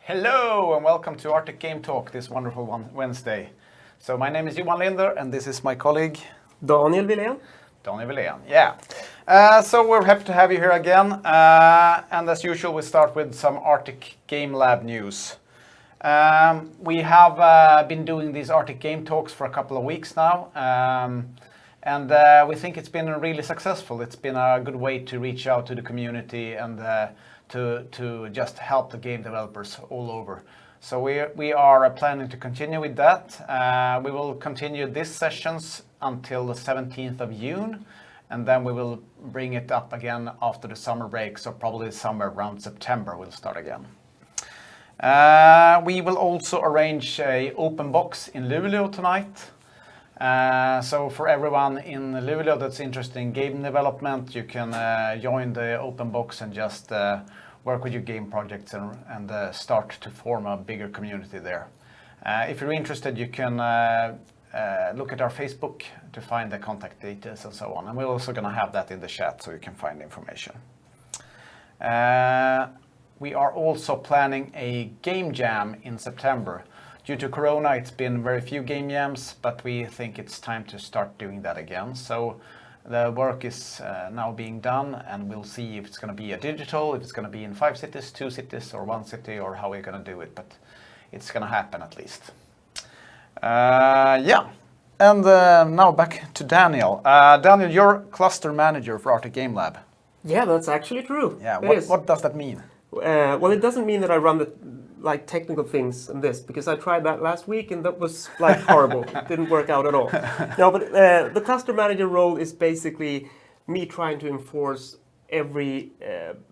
Hello and welcome to Arctic Game Talk this wonderful Wednesday. So my name is Johan Linder and this is my colleague Daniel Wilén. Yeah. So we're happy to have you here again. And as usual, we start with some Arctic Game Lab news. We have been doing these Arctic Game Talks for a couple of weeks now. And we think it's been really successful. It's been a good way to reach out to the community and to just help the game developers all over. So we are planning to continue with that. We will continue these sessions until the 17th of June, and then we will bring it up again after the summer break, so probably somewhere around September we'll start again. We will also arrange a open box in Luleå tonight. So for everyone in Luleå that's interested in game development, you can join the open box and just work with your game projects and start to form a bigger community there. If you're interested, you can look at our Facebook to find the contact details and so on. And we're also going to have that in the chat so you can find information. We are also planning a game jam in September. Due to Corona, it's been very few game jams, but we think it's time to start doing that again. So the work is now being done, and we'll see if it's going to be a digital, if it's going to be in 5 cities, 2 cities, or 1 city, or how we're going to do it. But it's going to happen at least. Yeah. And now back to Daniel. Daniel, you're cluster manager for Arctic Game Lab. Yeah, that's actually true. Yeah. What does that mean? Well, it doesn't mean that I run the technical things in this, because I tried that last week and that was horrible. It didn't work out at all. No, but the cluster manager role is basically me trying to enforce every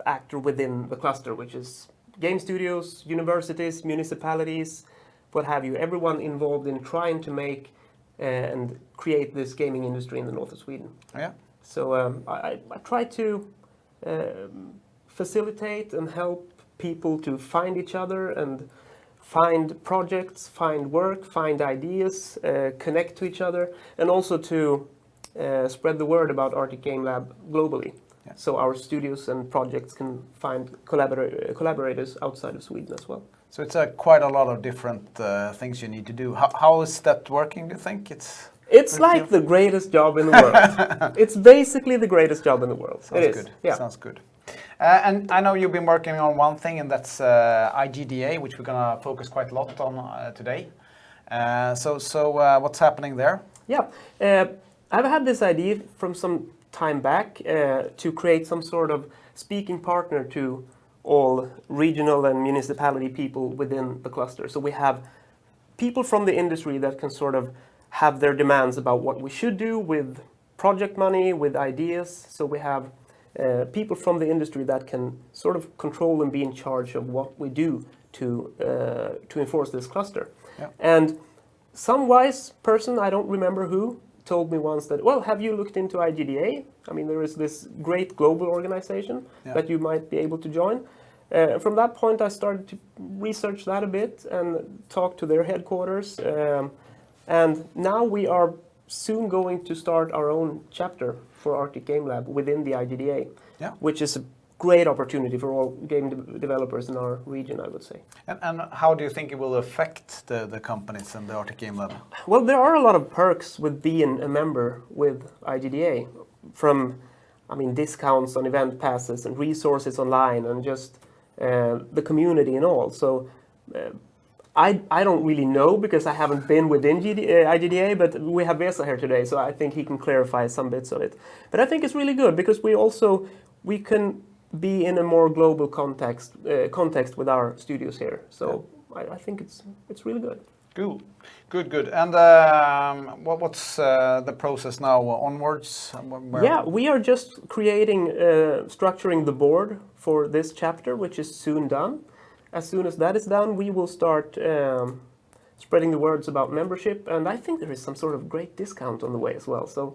actor within the cluster, which is game studios, universities, municipalities, what have you. Everyone involved in trying to make and create this gaming industry in the north of Sweden. Yeah. So I try to facilitate and help people to find each other and find projects, find work, find ideas, connect to each other, and also to spread the word about Arctic Game Lab globally. Yeah. So our studios and projects can find collaborators outside of Sweden as well. So it's quite a lot of different things you need to do. How is that working, do you think? It's like the greatest job in the world. It's basically the greatest job in the world. Sounds good. Yeah. Sounds good. And I know you've been working on one thing, and that's IGDA, which we're going to focus quite a lot on today. So what's happening there? Yeah, I've had this idea from some time back to create some sort of speaking partner to all regional and municipality people within the cluster. So we have people from the industry that can sort of have their demands about what we should do with project money, with ideas. So we have people from the industry that can sort of control and be in charge of what we do to enforce this cluster. Yeah. And some wise person, I don't remember who, told me once that, well, have you looked into IGDA? I mean, there is this great global organization that you might be able to join. From that point, I started to research that a bit and talk to their headquarters. And now we are soon going to start our own chapter for Arctic Game Lab within the IGDA, which is a great opportunity for all game developers in our region, I would say. And how do you think it will affect the companies and the Arctic Game Lab? Well, there are a lot of perks with being a member with IGDA, from, I mean, discounts on event passes and resources online and just the community and all. So I don't really know, because I haven't been within IGDA, but we have Vesa here today, so I think he can clarify some bits of it. But I think it's really good, because we can be in a more global context with our studios here. So I think it's really good. Cool. Good. And what's the process now onwards? Yeah, we are just structuring the board for this chapter, which is soon done. As soon as that is done, we will start spreading the words about membership, and I think there is some sort of great discount on the way as well. So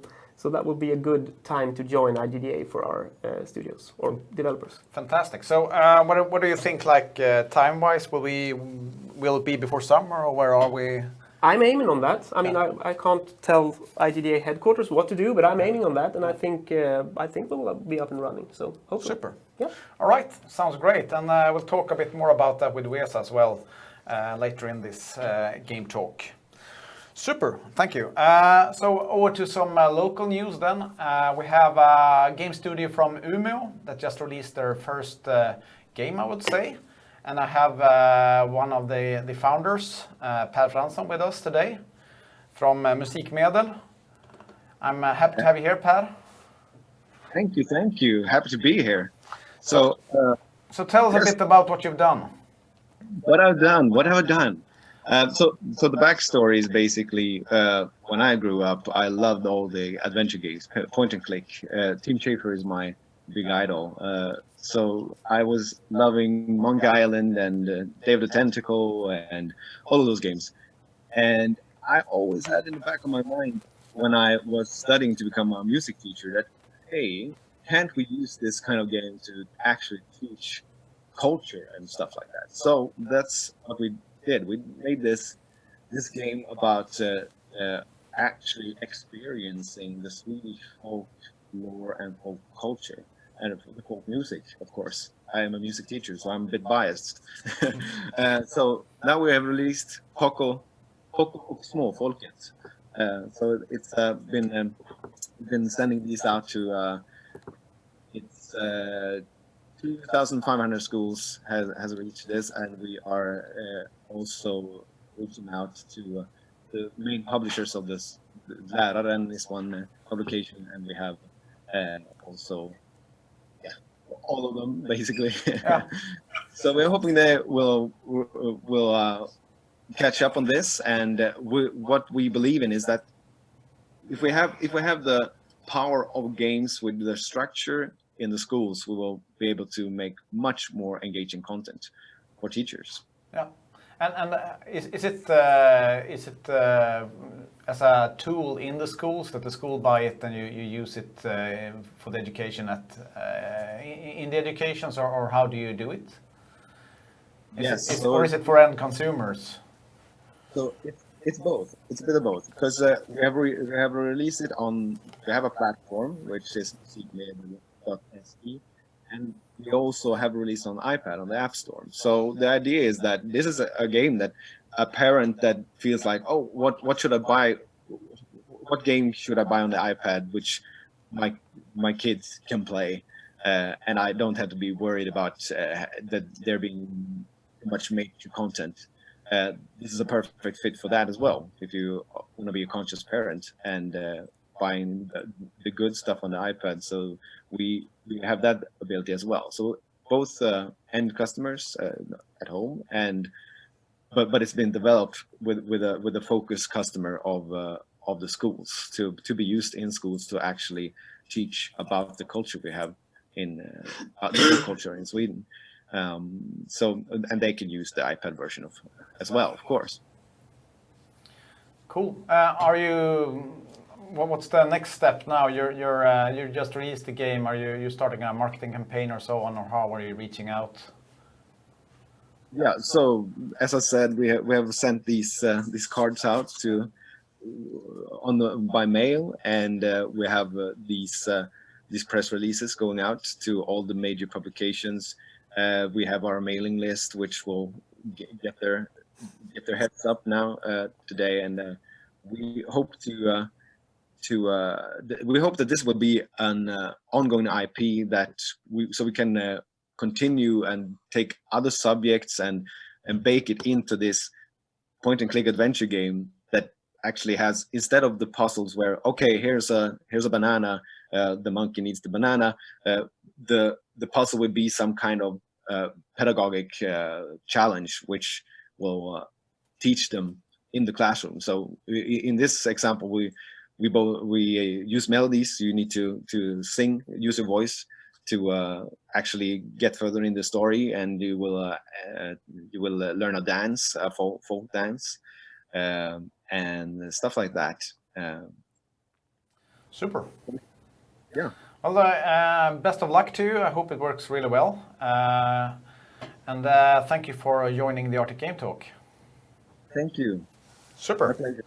that will be a good time to join IGDA for our studios or developers. Fantastic. So what do you think, time-wise? Will it be before summer, or where are we? I'm aiming on that. I mean, I can't tell IGDA headquarters what to do, but I'm aiming on that, and I think we'll be up and running. So hopefully. Super. Yeah. All right, sounds great, and we'll talk a bit more about that with Vesa as well later in this game talk. Super, thank you. So over to some local news then. We have a game studio from Umeå that just released their first game, I would say. And I have one of the founders, Per Fransson, with us today from Musikmedel. I'm happy to have you here, Per. Thank you. Happy to be here. So tell us a bit about what you've done. What have I done? So the backstory is basically when I grew up, I loved all the adventure games, point and click. Tim Schafer is my big idol. So I was loving Monkey Island and Day of the Tentacle and all of those games. And I always had in the back of my mind when I was studying to become a music teacher that, hey, can't we use this kind of game to actually teach culture and stuff like that? So that's what we did. We made this game about actually experiencing the Swedish folk lore and folk culture and the folk music, of course. I am a music teacher, so I'm a bit biased. So now we have released Poco Small Folket. So it's been sending these out to 2,500 schools has reached this, and we are also reaching out to the main publishers of this. Läraren is one publication, and we have also all of them basically. Yeah. So we're hoping they will catch up on this, and what we believe in is that if we have the power of games with the structure in the schools, we will be able to make much more engaging content for teachers. Yeah, and is it as a tool in the schools that the school buy it and you use it for the education in the educations, or how do you do it? Or is it for end consumers? So it's both. It's a bit of both, because we have released it on. We have a platform which is musikmedel.se, and we also have released on iPad on the App Store. So the idea is that this is a game that a parent that feels like, oh, what should I buy? What game should I buy on the iPad which my kids can play, and I don't have to be worried about that there being too much major content. This is a perfect fit for that as well. If you want to be a conscious parent and buying the good stuff on the iPad, so we have that ability as well. So both end customers at home but it's been developed with a focused customer of the schools to be used in schools to actually teach about the culture we have in the culture in Sweden. So and they can use the iPad version as well, of course. Cool. What's the next step now? You just released the game. Are you starting a marketing campaign or so on, or how are you reaching out? Yeah. So as I said, we have sent these cards out by mail, and we have these press releases going out to all the major publications. We have our mailing list, which will get their heads up now today, and we hope we hope that this will be an ongoing IP so we can continue and take other subjects and bake it into this point and click adventure game that actually has, instead of the puzzles where, okay, here's a banana, the monkey needs the banana, the puzzle would be some kind of pedagogic challenge which will teach them in the classroom. So in this example, we use melodies. You need to sing, use your voice to actually get further in the story, and you will learn a dance, a folk dance, and stuff like that. Super. Yeah. Well, best of luck to you. I hope it works really well. And thank you for joining the Arctic Game Talk. Thank you. Super. My pleasure.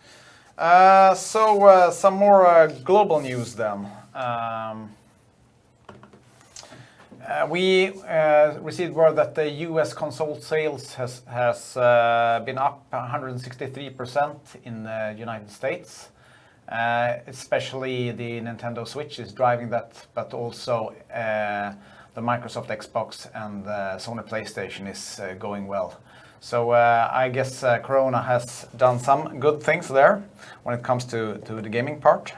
So some more global news then. We received word that the US console sales has been up 163% in the United States. Especially the Nintendo Switch is driving that, but also the Microsoft Xbox and Sony PlayStation is going well. So I guess Corona has done some good things there when it comes to the gaming part.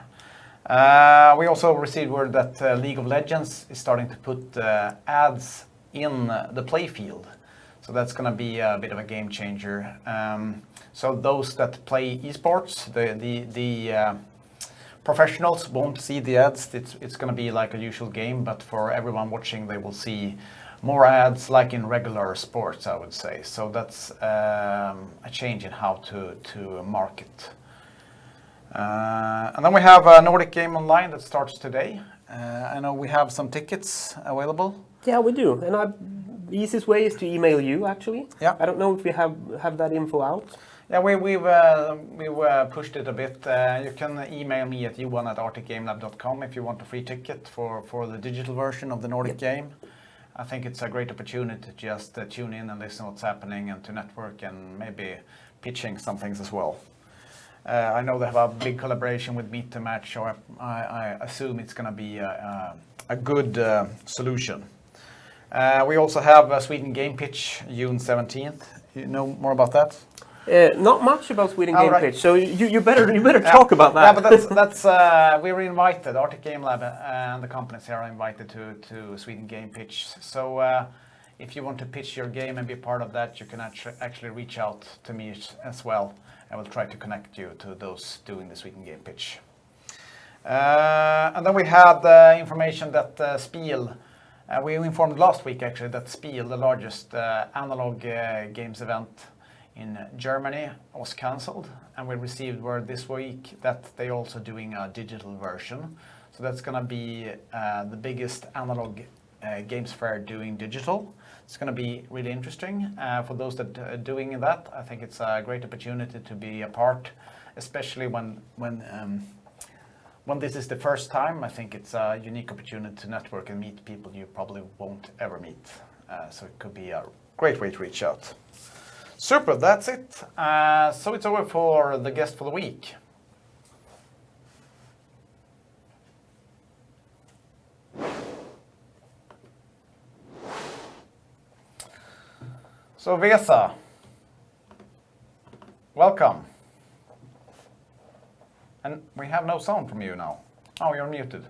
We also received word that League of Legends is starting to put ads in the playfield. So that's going to be a bit of a game changer. So those that play esports, the professionals won't see the ads. It's going to be like a usual game, but for everyone watching, they will see more ads like in regular sports, I would say. So that's a change in how to market. And then we have a Nordic Game Online that starts today. I know we have some tickets available. Yeah, we do. And the easiest way is to email you, actually. Yeah. I don't know if we have that info out. Yeah, we've pushed it a bit. You can email me at johan@arcticgamelab.com if you want a free ticket for the digital version of the Nordic game. I think it's a great opportunity to just tune in and listen what's happening and to network and maybe pitching some things as well. I know they have a big collaboration with Meet to Match, so I assume it's going to be a good solution. We also have a Sweden Game Pitch, June 17th. You know more about that? Not much about Sweden Game right. Pitch, so you better talk about that. Yeah, but that's we were invited. Arctic Game Lab and the companies here are invited to Sweden Game Pitch. So if you want to pitch your game and be part of that, you can actually reach out to me as well. I will try to connect you to those doing the Sweden Game Pitch. And then we had information that Spiel. We informed last week actually that Spiel, the largest analog games event in Germany, was cancelled, and we received word this week that they're also doing a digital version. So that's going to be the biggest analog games fair doing digital. It's going to be really interesting for those that are doing that. I think it's a great opportunity to be a part, especially when this is the first time. I think it's a unique opportunity to network and meet people you probably won't ever meet. So it could be a great way to reach out. Super, that's it. So it's over for the guest for the week. So Vesa, welcome. And we have no sound from you now. Oh, you're muted.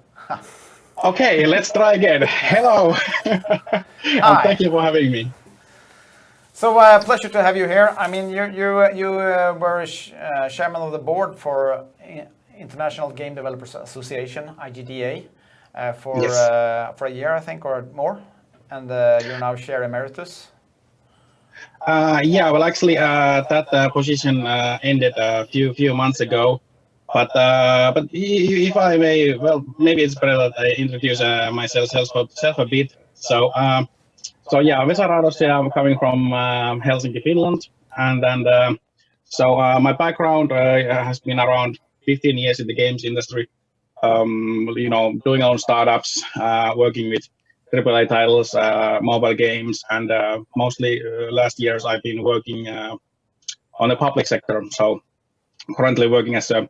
Okay, let's try again. Hello. And thank you for having me. So pleasure to have you here. I mean, you were chairman of the board for International Game Developers Association, IGDA, for a year, I think, or more, and you're now chair emeritus. Yeah, well, actually, that position ended a few months ago. But if I may, well, maybe it's better that I introduce myself a bit. So yeah, Vesa Raudasoja, I'm coming from Helsinki, Finland, and so my background has been around 15 years in the games industry. You know, doing own startups, working with AAA titles, mobile games, and mostly last years I've been working on the public sector. So currently working as a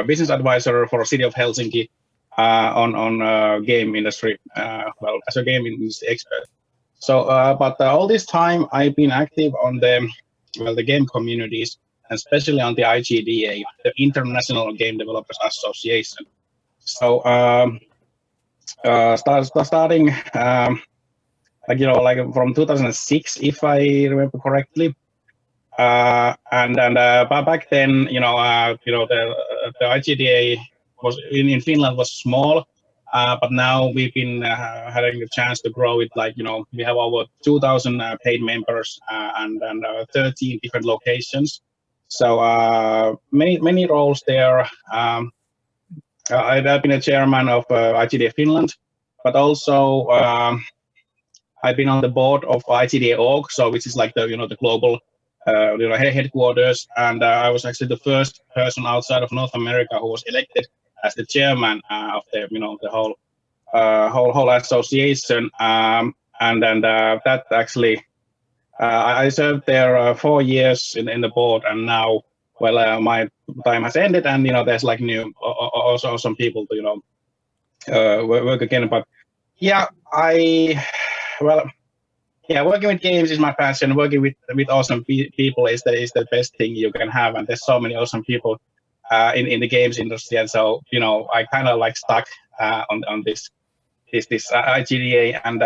business advisor for City of Helsinki on game industry, well, as a game industry expert. So, but all this time I've been active on the game communities, especially on the IGDA, the International Game Developers Association. So, starting like, you know, like from 2006, if I remember correctly. And back then, the IGDA was in Finland was small, but now we've been having a chance to grow it. Like, you know, we have over 2,000 paid members and 13 different locations. So many roles there. I've been a chairman of IGDA Finland, but also I've been on the board of IGDA org, so which is like the the global headquarters, and I was actually the first person outside of North America who was elected as the chairman of the the whole association, and that actually I served there 4 years in the board, and now my time has ended, and there's like new also some people to work again. But yeah, working with games is my passion. Working with awesome people is the best thing you can have, and there's so many awesome people in the games industry, and so I kind of like stuck on this IGDA, and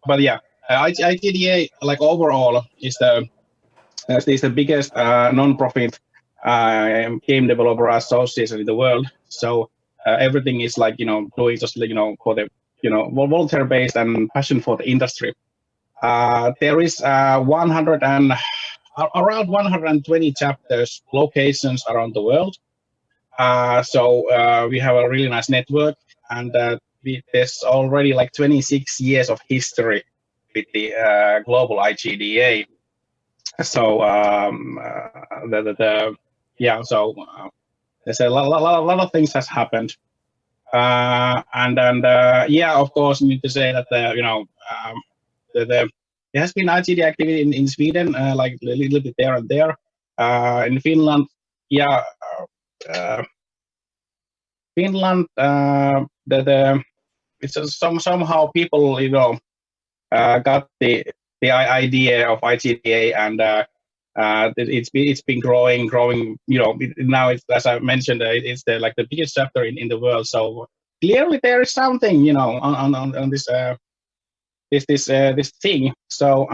but yeah, IGDA like overall is the biggest non-profit game developer association in the world. So everything is like doing just for the volunteer based and passion for the industry. There is 100 and around 120 chapters locations around the world. So we have a really nice network, and there's already like 26 years of history with the global IGDA. So there's a lot of things has happened, and yeah, of course, I need to say that there has been IGD activity in Sweden, like a little bit there and there. In Finland, yeah, Finland, it's somehow people got the idea of IGDA, and it's been growing. Now it's, as I mentioned, it's the biggest chapter in the world. So clearly there is something on this this thing. So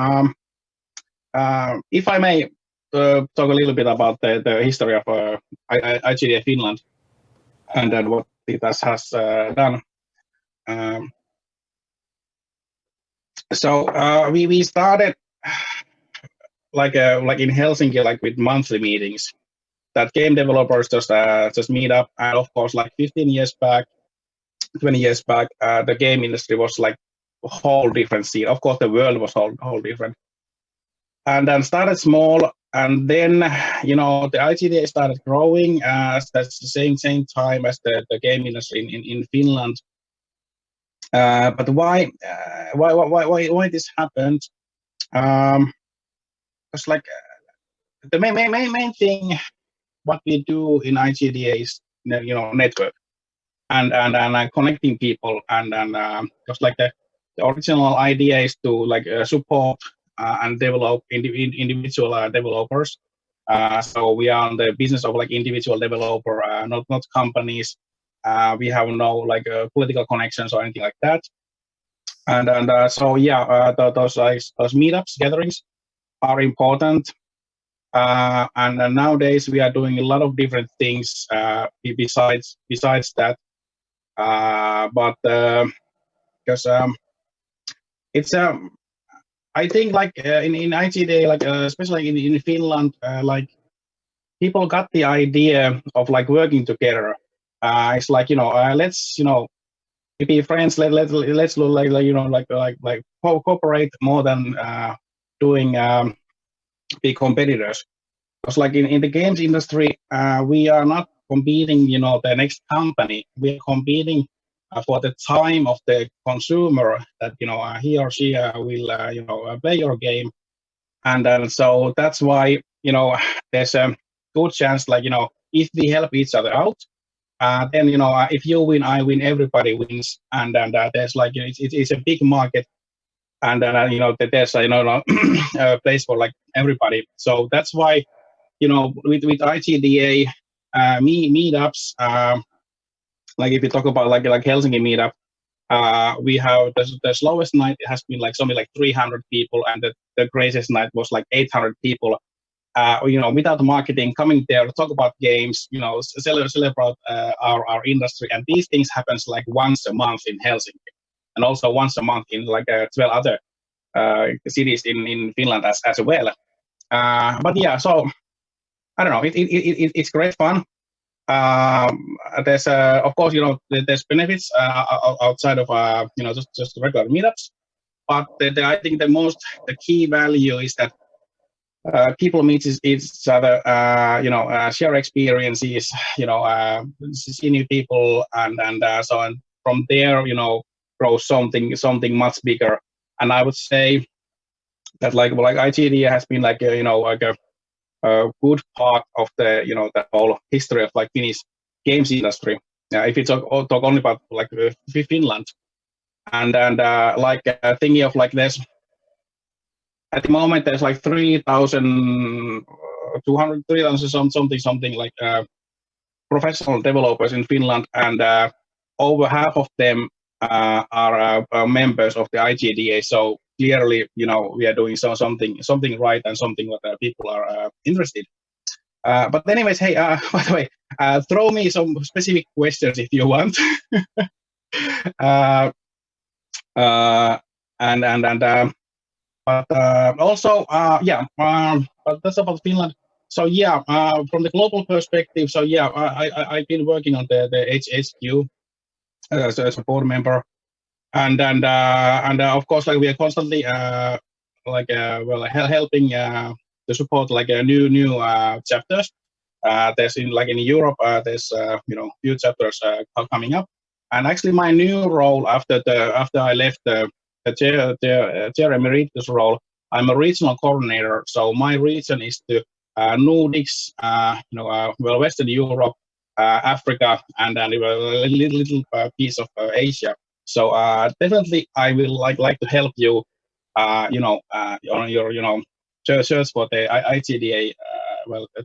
if I may talk a little bit about the history of IGDA Finland, and then what it has done. So we started like in Helsinki, like with monthly meetings that game developers just meet up, and of course, like 15 years back, 20 years back, the game industry was like a whole different scene. Of course, the world was whole different, and then started small, and then the IGDA started growing. That's the same time as the game industry in Finland. But why this happened? Because like the main thing what we do in IGDA is network and connecting people, and because like the original idea is to like support and develop individual developers. So we are on the business of like individual developer, not companies. We have no like political connections or anything like that. And so yeah, those meetups, gatherings are important. And nowadays we are doing a lot of different things besides that. But because it's I think like in IGDA, like especially in Finland, like people got the idea of like working together. It's like let's be friends. Let's like cooperate more than doing be competitors. Because like in the games industry, we are not competing the next company. We are competing for the time of the consumer that he or she will play your game, and so that's why there's a good chance like if we help each other out, then if you win, I win, everybody wins, and there's like it's a big market, and there's a place for like everybody. So that's why with IGDA meetups, like if you talk about like Helsinki meetup, we have the slowest night has been like something like 300 people, and the craziest night was like 800 people. Without marketing, coming there to talk about games, celebrate our industry, and these things happens like once a month in Helsinki, and also once a month in like 12 other cities in Finland as well. But yeah, so I don't know. It's great fun. There's of course there's benefits outside of just regular meetups, but I think the key value is that people meet each other, share experiences, see new people, and so on. From there, grow something much bigger. And I would say that like IGDA has been like a good part of the whole history of like Finnish games industry. If you talk only about like Finland, and thinking of like this. At the moment, there's like 3,200, 3,000 something like professional developers in Finland, and over half of them are members of the IGDA. So clearly, we are doing something right and something that people are interested. But anyways, hey, by the way, throw me some specific questions if you want. But also, but that's about Finland. So yeah, from the global perspective, so yeah, I've been working on the HSQ as a board member, and of course, like we are constantly helping to support like a new chapters. There's in Europe, there's few chapters coming up, and actually my new role after I left the chair emeritus role, I'm a regional coordinator. So my region is the Nordics, Western Europe, Africa, and then a little piece of Asia. So definitely, I will like to help you, on your search for the IGDA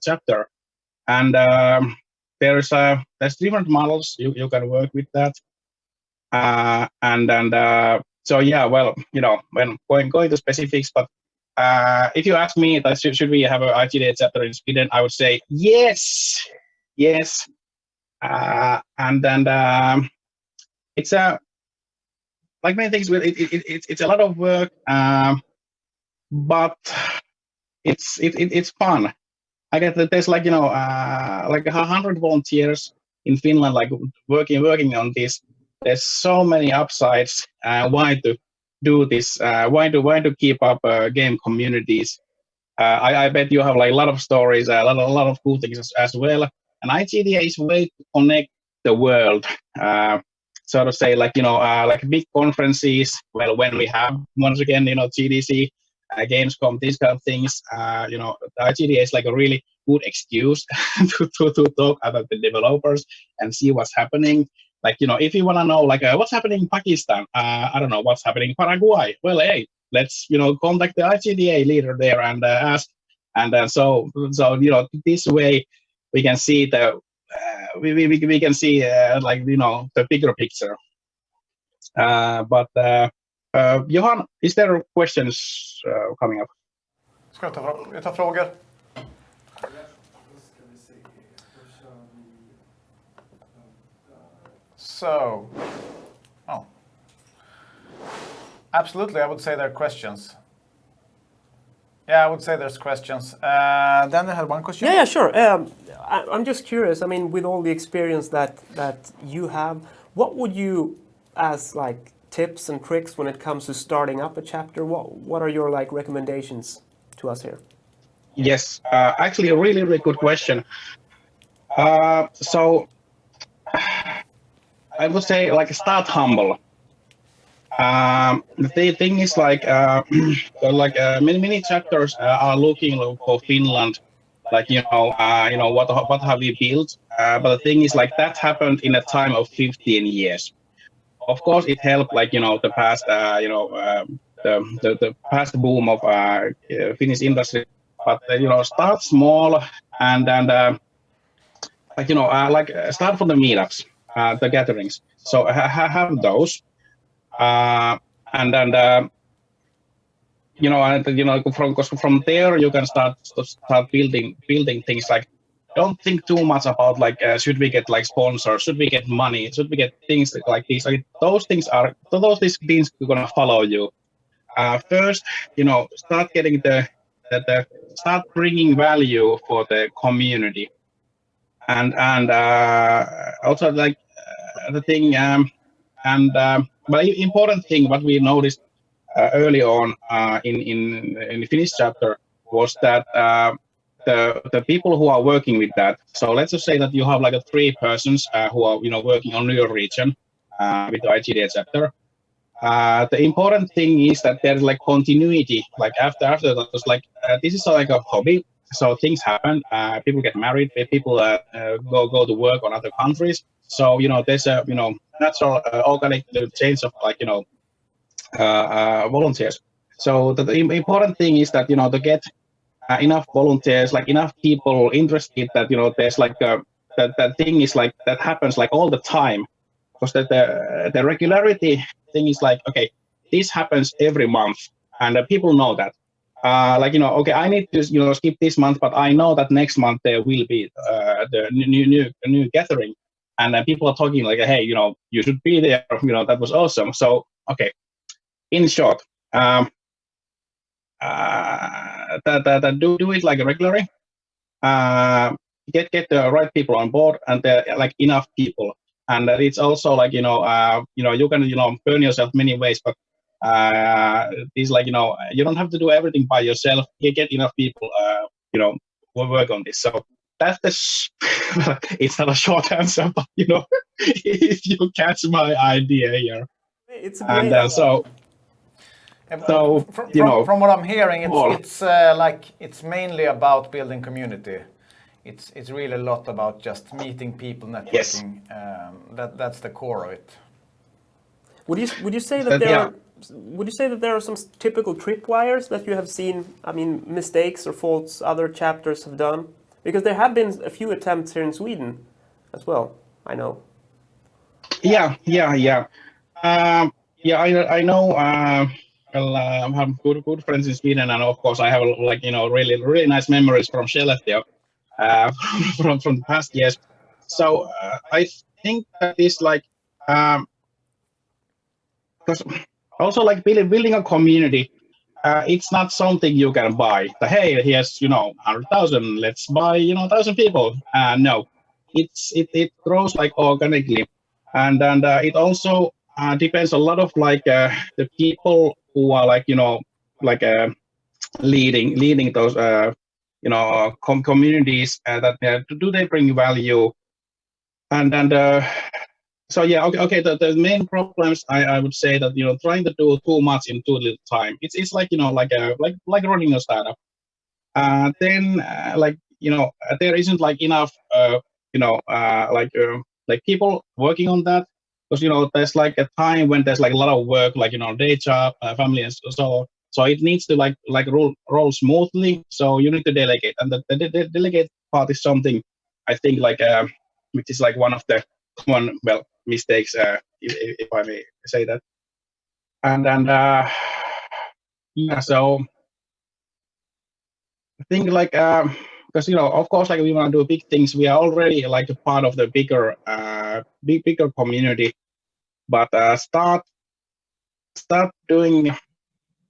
chapter. And there's different models you can work with that. So yeah, well, when going to specifics, but if you ask me that should we have an IGDA chapter in Sweden, I would say yes. And then it's like many things. It's a lot of work, but it's fun. I get that there's like 100 volunteers in Finland, like working on this. There's so many upsides. Why to do this? Why to keep up game communities? I bet you have like a lot of stories, a lot of cool things as well. And IGDA is a way to connect the world. So to say, like big conferences. Well, when we have once again, GDC, Gamescom, these kind of things. The IGDA is like a really good excuse to talk about the developers and see what's happening. Like, if you want to know, like, what's happening in Pakistan, I don't know, what's happening in Paraguay. Well, hey, let's, contact the IGDA leader there and ask. And so this way we can see we can see, the bigger picture. But Johan, is there questions coming up? Ska vi ta frågor? So, absolutely, I would say there are questions. Yeah, I would say there's questions. Then I had one question. Yeah, sure. I'm just curious. I mean, with all the experience that you have, what would you, as like tips and tricks when it comes to starting up a chapter? What are your like recommendations to us here? Yes, actually, a really, really good question. So I would say like start humble. The thing is like many chapters are looking for Finland, like what have we built? But the thing is like that happened in a time of 15 years. Of course, it helped like the past the past boom of Finnish industry, but start small and start from the meetups, the gatherings. So have those. And then from there you can start building things. Like don't think too much about like should we get like sponsors, should we get money, should we get things like this. Like those things are gonna follow you. First, start getting start bringing value for the community, and also like the thing but important thing what we noticed early on in the Finnish chapter was that the people who are working with that. So let's just say that you have like a 3 persons who are working on your region with the IGDA chapter. The important thing is that there's like continuity. Like after that, was like this is like a hobby. So things happen. People get married. People go to work on other countries. So there's a natural organic change of like volunteers. So the important thing is that to get enough volunteers, like enough people interested, that there's like that thing is like that happens like all the time, because the regularity thing is like, okay, this happens every month, and people know that. Like okay, I need to skip this month, but I know that next month there will be the new gathering, and people are talking like, hey, you should be there. That was awesome. So okay, in short, that do it like regularly. Get the right people on board, and like enough people, and it's also like you can burn yourself many ways, but it's like you don't have to do everything by yourself. You get enough people work on this. So that's it's not a short answer, but if you catch my idea here. It's a And great. so From what I'm hearing, Well- it's like it's mainly about building community. It's really a lot about just meeting people, networking. That's the core of it. Would you say that there are some typical tripwires that you have seen? I mean, mistakes or faults other chapters have done, because there have been a few attempts here in Sweden as well. I know. Yeah. I know. I have good friends in Sweden, and of course, I have like really nice memories from Skellefteå, from the past years. So I think that is like because also like building a community. It's not something you can buy. Hey, here's 100,000. Let's buy 1,000 people. No, it grows like organically, and it also depends a lot of like the people who are like like leading those communities, that do they bring value, and so yeah, okay. The main problems I would say that trying to do too much in too little time. It's like like running a startup. Then like there isn't like enough like people working on that, because there's like a time when there's like a lot of work, like day job, family, and so it needs to like roll smoothly. So you need to delegate, and the delegate part is something I think like which is like one of the common mistakes, if I may say that. And yeah, so I think like because of course like we want to do big things. We are already like a part of the bigger bigger community, but start doing.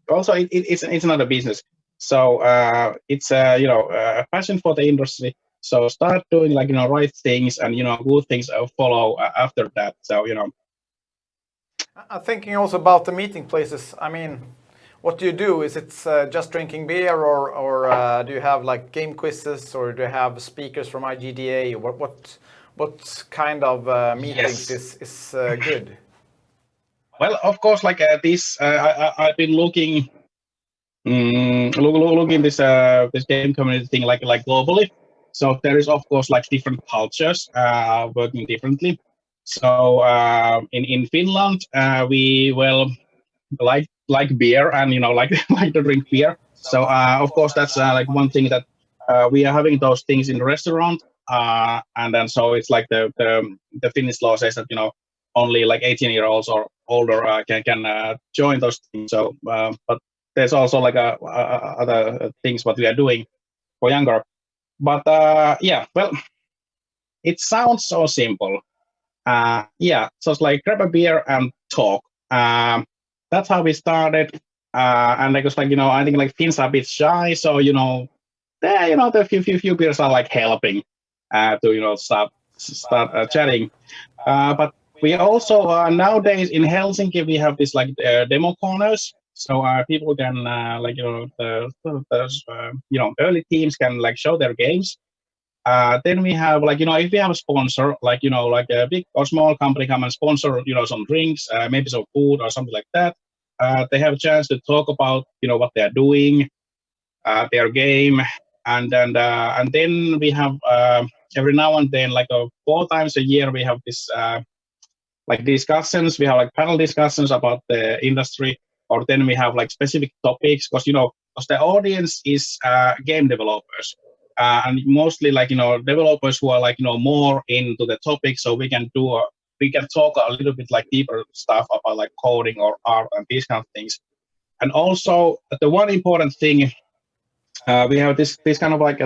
Also, it's not a business, so it's passion for the industry. So start doing like right things, and good things follow after that. So I'm thinking also about the meeting places. I mean, what do you do? Is it just drinking beer, or do you have like game quizzes, or do you have speakers from IGDA? What kind of meetings is good? Well, of course, like this, I've been looking this this game community thing like globally. So there is of course like different cultures working differently. So in Finland, we like beer, and like like to drink beer. So of course that's like one thing that we are having those things in the restaurant, and then so it's like the Finnish law says that only like 18-year-olds or older can join those things. So but there's also like other things what we are doing for younger. But yeah, well, it sounds so simple. Yeah, so it's like grab a beer and talk. That's how we started. And like it's like I think like Finns are a bit shy, so the few beers are like helping to start chatting. But we also nowadays in Helsinki we have this like demo corners. So people can early teams can like show their games. Then we have like if we have a sponsor like like a big or small company come and sponsor some drinks, maybe some food or something like that. They have a chance to talk about what they are doing, their game, and then we have every now and then like 4 times a year we have this like discussions. We have like panel discussions about the industry, or then we have like specific topics because because the audience is game developers. And mostly like developers who are like more into the topic, so we can talk a little bit like deeper stuff about like coding or art and these kind of things. And also the one important thing, we have this kind of like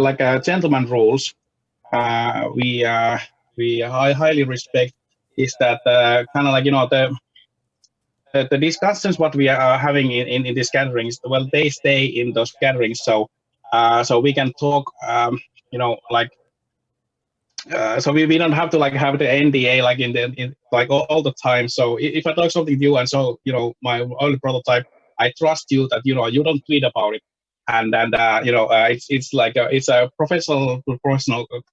gentleman rules. We highly respect is that kind of like the discussions what we are having in these gatherings, well, they stay in those gatherings, so we can talk like so we don't have to like have the NDA like in like all the time. So if I talk something new and so my early prototype, I trust you that you don't tweet about it, and it's like it's a professional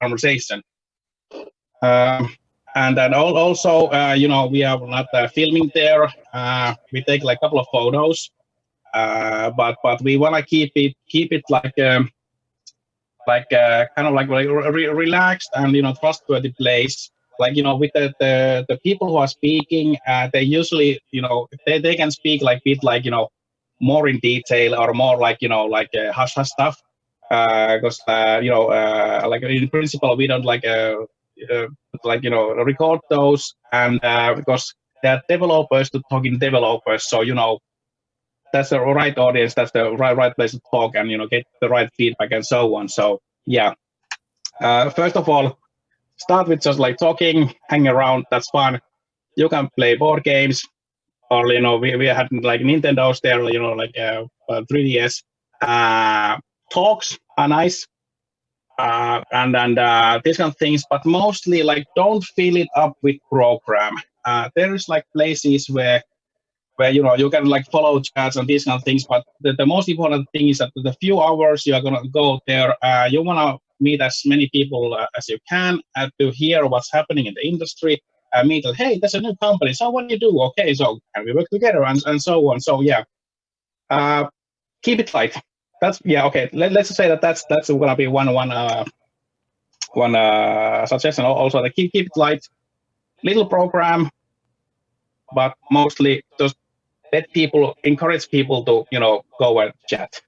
conversation. And then also we are not filming there. We take like a couple of photos, but we want to keep it like kind of like relaxed and trustworthy place. Like with the people who are speaking, they usually they can speak like bit like more in detail or more like like hush hush stuff, because like in principle we don't like like record those, and because they're developers to talking developers, so that's the right audience, that's the right place to talk and get the right feedback and so on. So yeah, first of all, start with just like talking, hang around, that's fun. You can play board games, or we had like Nintendo's there, like 3DS. Talks are nice, and these kind of things, but mostly like don't fill it up with program. There is like places where you can like follow chats and these kind of things, but the most important thing is that the few hours you are going to go there, you want to meet as many people as you can, to hear what's happening in the industry, meet hey, there's a new company, so what do you do? Okay, so can we work together, and so on. So yeah, keep it light. That's okay. Let's say that's gonna be one suggestion. Also, to keep it light, little program, but mostly just encourage people to go and chat.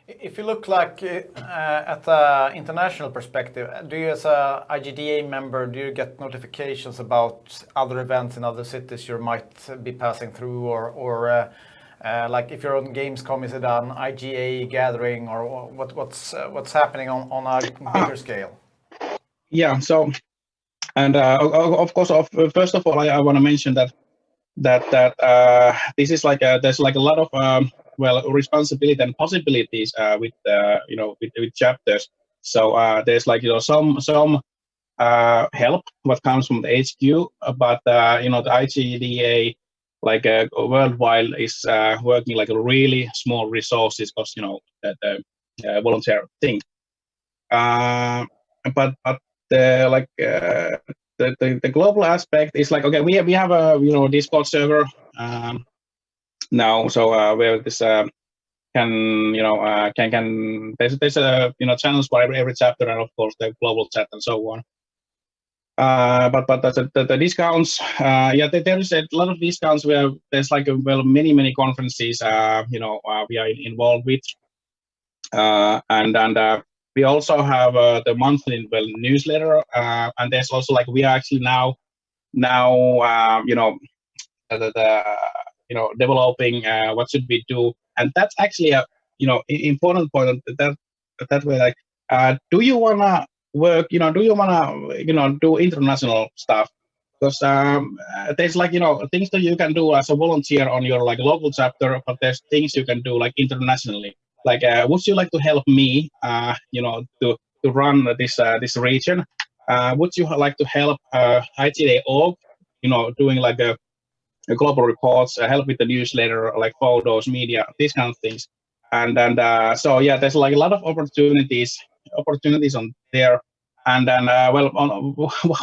If you look like at the international perspective, do you as a IGDA member, do you get notifications about other events in other cities you might be passing through, or like if you're on Gamescom, is it an IGA gathering, or what's happening on a bigger scale? Yeah, so, and of course, first of all, I want to mention that this is like there's like a lot of responsibility and possibilities with with chapters. So there's like some help what comes from the HQ, but the IGDA like worldwide is working like a really small resources, because the volunteer thing. But the like the global aspect is like, okay, we have a Discord server now, so where this can there's a channels for every chapter, and of course the global chat and so on. But the discounts, yeah, there is a lot of discounts where there's like many conferences we are involved with, and we also have the monthly newsletter, and there's also like we are actually now developing what should we do, and that's actually a important point that way, like do you wanna work, do you wanna do international stuff, because there's like things that you can do as a volunteer on your like local chapter, but there's things you can do like internationally. Like would you like to help me to run this region? Would you like to help IGDA org doing like a global reports, help with the newsletter, like photos, media, these kind of things. And so yeah, there's like a lot of opportunities on there. And then well,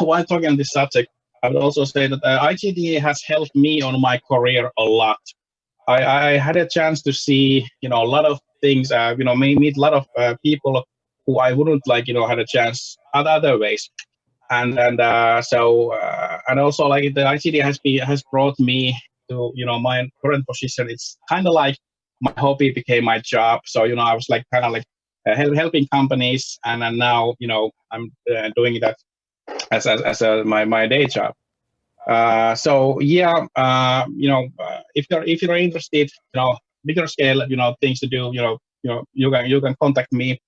while talking on this subject, I would also say that IGDA has helped me on my career a lot. I had a chance to see, a lot of things, meet a lot of people who I wouldn't like, had a chance other ways. And and also like the IGDA has brought me to, my current position. It's kind of like my hobby became my job. So, I was like kind of like helping companies, and then now, I'm doing that as my day job. So yeah, if you're interested, bigger scale, things to do, you can contact me.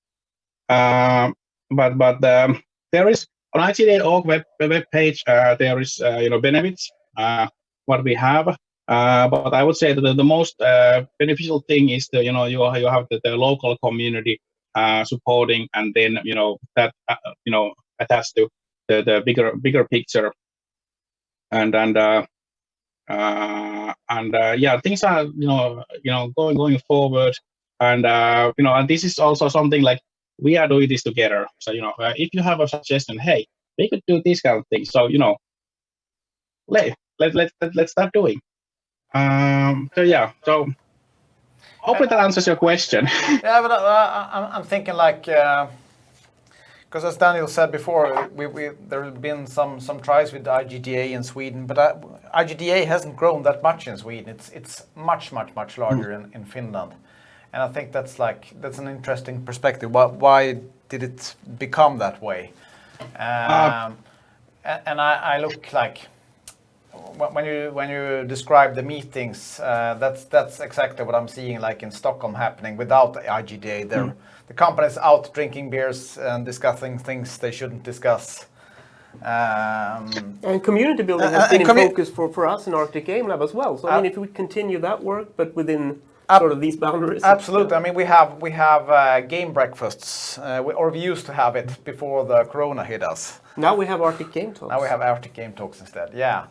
But there is on IGDA.org web page. There is benefits what we have. But I would say that the most beneficial thing is the you have the local community supporting, and then that attached to the bigger picture. And yeah, things are going forward. And and this is also something like we are doing this together. So if you have a suggestion, hey, we could do this kind of thing. So let's start doing. So yeah, so hopefully that answers your question. Yeah, but I'm thinking like, because as Daniel said before, there have been some tries with the IGDA in Sweden, but IGDA hasn't grown that much in Sweden. It's much larger in Finland, and I think that's an interesting perspective. Why did it become that way? And I look like, when you describe the meetings, that's exactly what I'm seeing, like in Stockholm, happening without the IGDA. The companies out drinking beers and discussing things they shouldn't discuss. And community building has been in focus for us in Arctic Game Lab as well. So I mean, if we continue that work, but within sort of these boundaries. Absolutely. I mean, we have game breakfasts, or we used to have it before the Corona hit us. Now we have Arctic Game Talks. Now we have Arctic Game Talks instead. Yeah.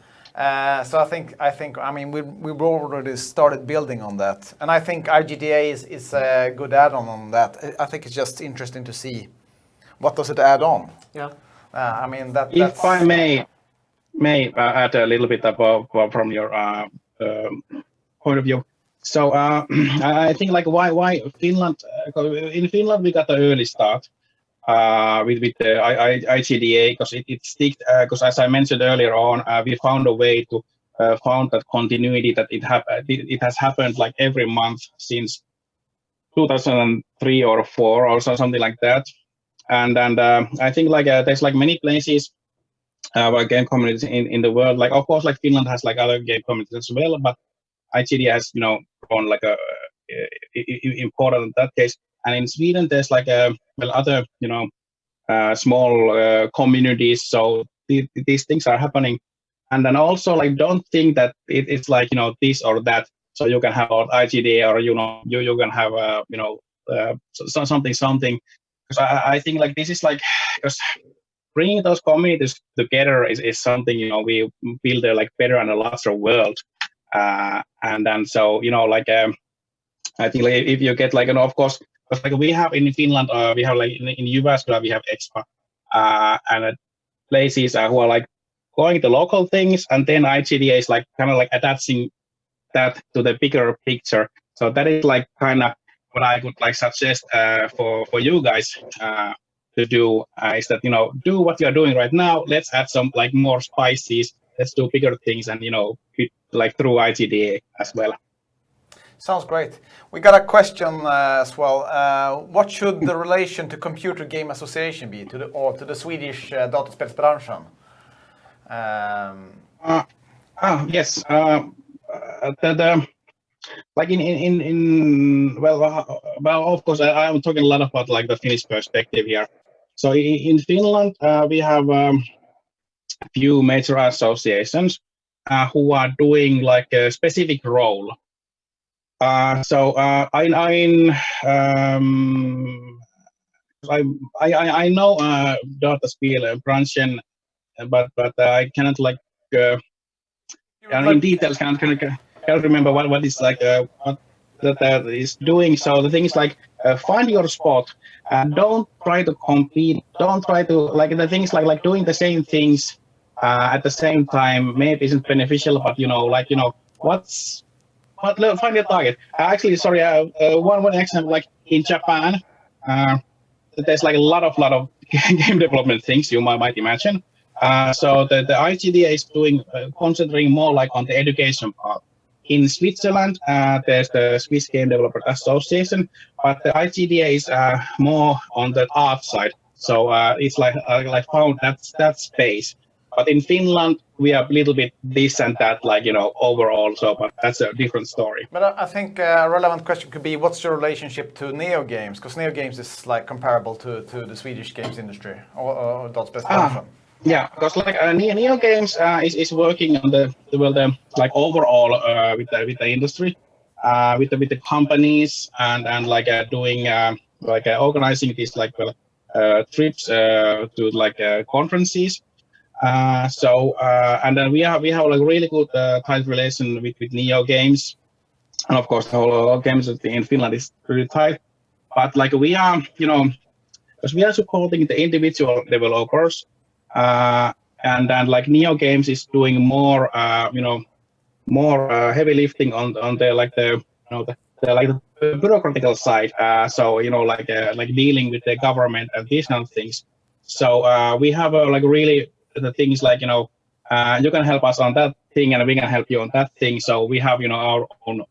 So I think I mean we've already started building on that, and I think IGDA is a good add-on on that. I think it's just interesting to see what does it add on. Yeah. I mean that's. If I may add a little bit about from your point of view. So I think like why Finland? In Finland we got the early start with the IGDA, because it sticked, because as I mentioned earlier on, we found a way to found that continuity, that it has happened like every month since 2003 or 4 or something like that. And I think like there's like many places like game communities in the world. Like of course like Finland has like other game communities as well, but IGDA has grown like a important in that case. And in Sweden, there's like other small communities. So these things are happening. And then also like don't think that it's like this or that. So you can have IGDA, or you can have something. Because I think like this is like, because bringing those communities together is something we build a like better and a larger world. And then so like I think like if you get like of course, because like we have in Finland, we have like in US we have EXPA and places who are like going to local things, and then IGDA is like kind of like attaching that to the bigger picture. So that is like kind of what I would like suggest for you guys to do, is that do what you're doing right now. Let's add some like more spices. Let's do bigger things, and like through IGDA as well. Sounds great. We got a question as well. What should the relation to Computer Game Association be, to the Swedish dataspelsbranschen? Yes. Like well, of course, I'm talking a lot about like the Finnish perspective here. So in Finland, we have a few major associations who are doing like a specific role. So I know dataspelsbranschen, but I cannot like. and in details can't remember what is like what that is doing. So the thing is like find your spot. Don't try to compete. Don't try to like the things like doing the same things at the same time. Maybe isn't beneficial, but find your target. Actually, sorry. One example like in Japan. There's like a lot of game development things you might imagine. So the IGDA is doing concentrating more like on the education part. In Switzerland, there's the Swiss Game Developer Association, but the IGDA is more on the art side. So it's like found that space. But in Finland, we are a little bit this and that, like overall. So, but that's a different story. But I think a relevant question could be, what's your relationship to Neo Games? Because Neo Games is like comparable to the Swedish games industry, or Dotspecial. Yeah, because like Neo Games is working on the like overall with the industry, with the companies and like doing like organizing these like trips to like conferences. And then we have like really good tight relation with Neo Games, and of course the whole games in Finland is pretty tight. But like we are, because we are supporting the individual developers, and then like Neo Games is doing more, more heavy lifting on the like the bureaucratical side. So like dealing with the government and these kind of things. So we have like really the things like you can help us on that thing and we can help you on that thing. So we have our own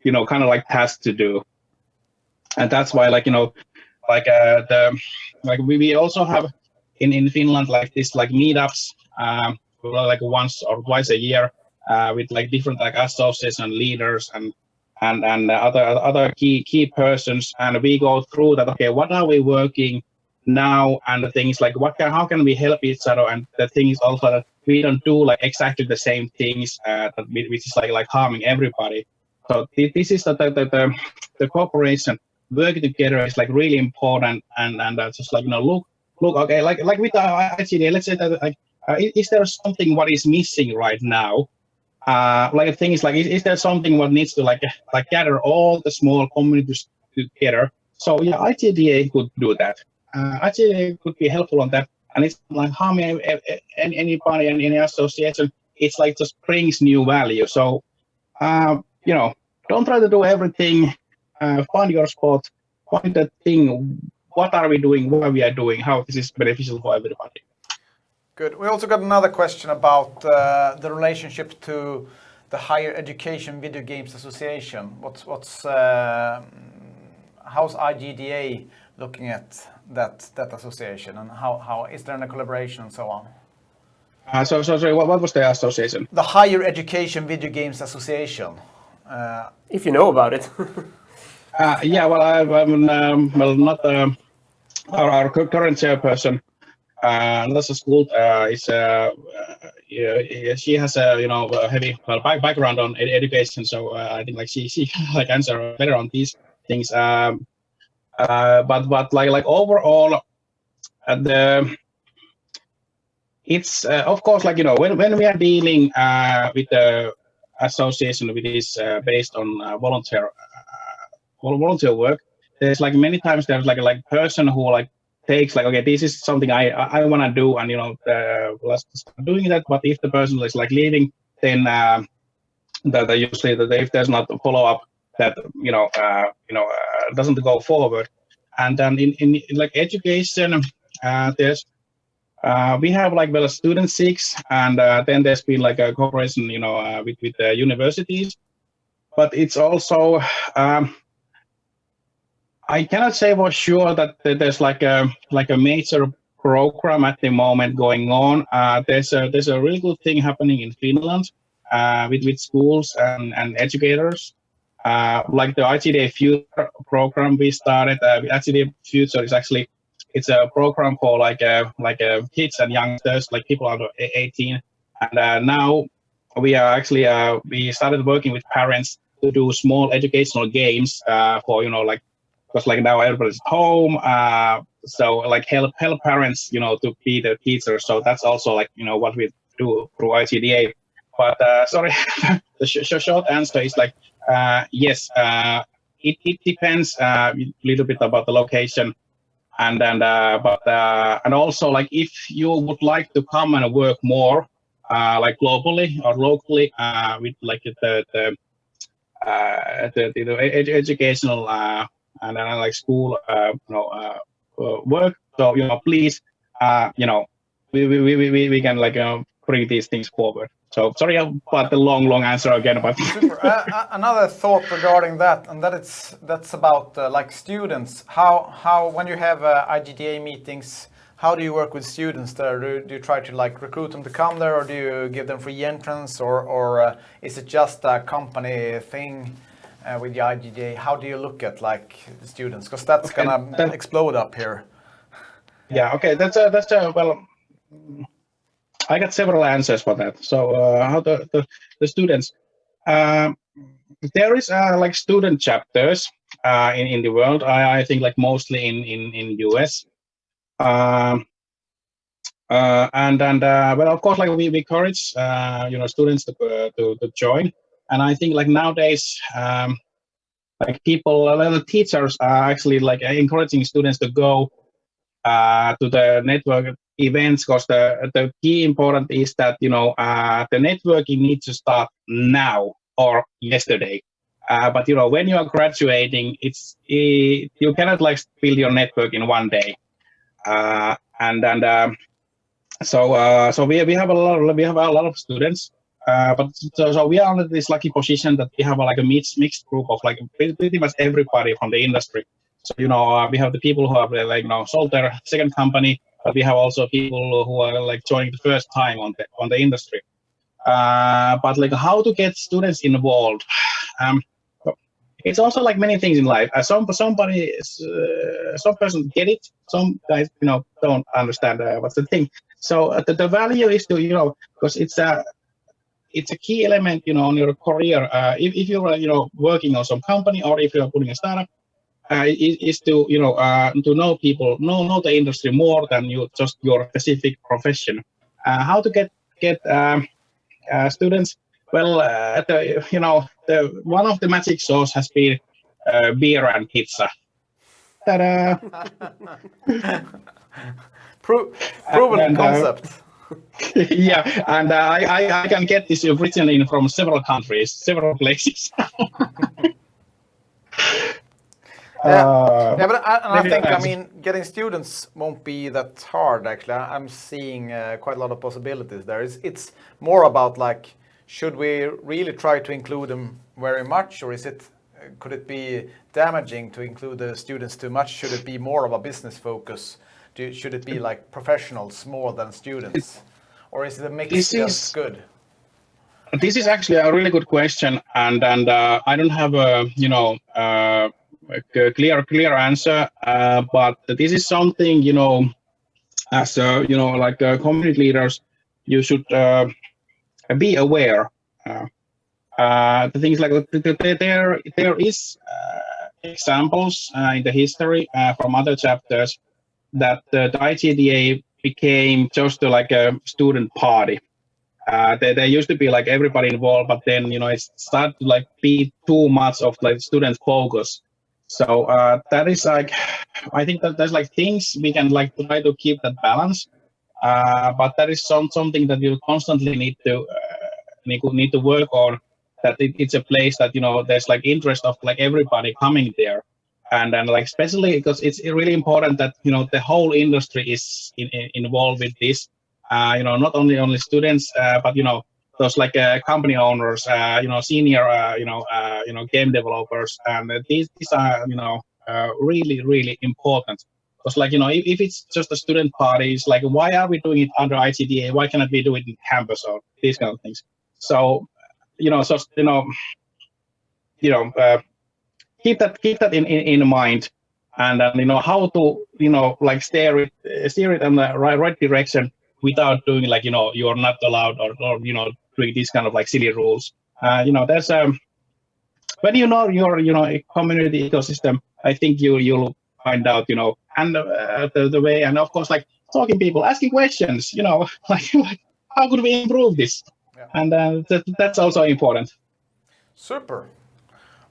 kind of like tasks to do, and that's why like we also have in Finland like this like meetups like once or twice a year with like different like association leaders and other key persons, and we go through that. Okay, what are we working now, and the things like how can we help each other, and the things also that we don't do like exactly the same things which is like harming everybody. So this is the cooperation working together is like really important, and just like look okay, like with IGDA, let's say that like is there something what is missing right now? Like the thing is like is there something what needs to like gather all the small communities together? So yeah, IGDA could do that. IGDA could be helpful on that, and it's like harming anybody and any association. It's like just brings new value. So don't try to do everything. Find your spot. Find that thing. What are we doing? What we are doing? How this is beneficial for everybody. Good. We also got another question about the relationship to the Higher Education Video Games Association. How's IGDA looking at that association, and how is there a collaboration and so on? So sorry, what was the association? The Higher Education Video Games Association. If you know about it. Yeah, well, I'm not our current chairperson. That's a school. She has a heavy background on education, so I think like she like answer better on these things. But like overall, it's of course like when we are dealing with the association which is based on volunteer work, there's like many times there's like a person who like takes like, okay, this is something I want to do, and let's start doing that. But if the person is like leaving, then that usually that if there's not a follow up, that doesn't go forward. And then in like education, there's we have like student six, and then there's been like a cooperation with the universities, but it's also I cannot say for sure that there's like a major program at the moment going on. There's a really good thing happening in Finland with schools and educators. Like the IGDA Future program we started. IGDA Future is actually it's a program for like kids and youngsters, like people under 18. And now we are actually we started working with parents to do small educational games for because like now everybody's home, so like help parents to be the teachers. So that's also like what we do through IGDA. But sorry, the short answer is like yes. It depends a little bit about the location, and also like if you would like to come and work more like globally or locally with like the educational and like school work. So please we can like bring these things forward. So sorry about the long answer again, but Super. Another thought regarding that, and that's about like students. How when you have IGDA meetings, how do you work with students there? Do you try to like recruit them to come there, or do you give them free entrance, or is it just a company thing with the IGDA? How do you look at like the students? Because that's gonna explode up here. Yeah. Okay. That's a well. I got several answers for that. So how the students, there is like student chapters in the world. I think like mostly in US, and well, of course, like we encourage students to join, and I think like nowadays like the teachers are actually like encouraging students to go to the network events, because the key important is that the networking needs to start now or yesterday. But when you are graduating, you cannot like build your network in one day. So we have a lot of students. But so we are in this lucky position that we have like a mixed group of like pretty much everybody from the industry. So we have the people who have like sold their second company, but we have also people who are like joining the first time on the industry. But like how to get students involved, it's also like many things in life. Some person get it, some guys don't understand what's the thing. So the value is to because it's a key element on your career. If you're working on some company, or if you're putting a startup, is to to know people, know the industry more than just your specific profession. How to get students? Well, the one of the magic sauce has been beer and pizza. Ta-da! Proven concept. Yeah, and I can get this written from several countries, several places. But I think getting students won't be that hard. Actually, I'm seeing quite a lot of possibilities there. It's more about like, should we really try to include them very much, or could it be damaging to include the students too much? Should it be more of a business focus? Should it be like professionals more than students, or is it a mix just good? This is actually a really good question, and I don't have a a clear answer, but this is something as like community leaders, you should be aware. The things like there is examples in the history from other chapters that the IGDA became just like a student party. There used to be like everybody involved, but then it started to like be too much of like student focus. So that is like, I think that there's like things we can like try to keep that balance, but that is something that you constantly need to work on. That it's a place that there's like interest of like everybody coming there, and then like especially because it's really important that the whole industry is involved with this. Not only students, but those like company owners, senior, game developers, and these are really important. Because like if it's just a student party, it's like, why are we doing it under IGDA? Why cannot we do it in campus or these kind of things? So keep that in mind, and how to like steer it in the right direction without doing like you're not allowed or doing these kind of like silly rules. There's when your community ecosystem, I think you'll find out and the way, and of course like talking people, asking questions, like how could we improve this? and that's also important. Super.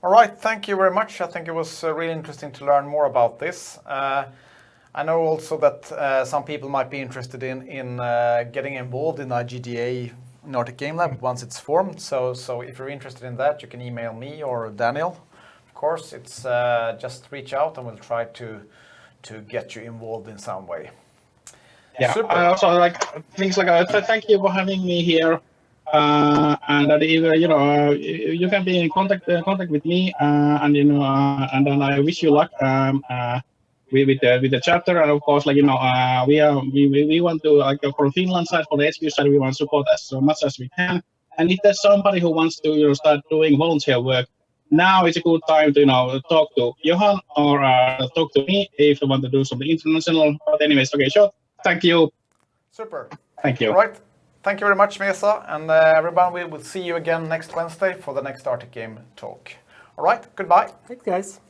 All right, thank you very much. I think it was really interesting to learn more about this. I know also that some people might be interested in getting involved in IGDA Nordic Game Lab once it's formed. So if you're interested in that, you can email me or Daniel. Of course, it's just reach out and we'll try to get you involved in some way. Yeah, Super. I also like things like thank you for having me here. And that you can be in contact with me, and and then I wish you luck with the chapter, and of course, we want to, like, from Finland side, for the SQ side, we want to support as much as we can. And if there's somebody who wants to start doing volunteer work, now is a good time to talk to Johan or talk to me if you want to do something international. But anyways, okay, sure. Thank you. Super. Thank you. All right. Thank you very much, Vesa. And everyone, we will see you again next Wednesday for the next Arctic Game talk. All right. Goodbye. Thanks, guys.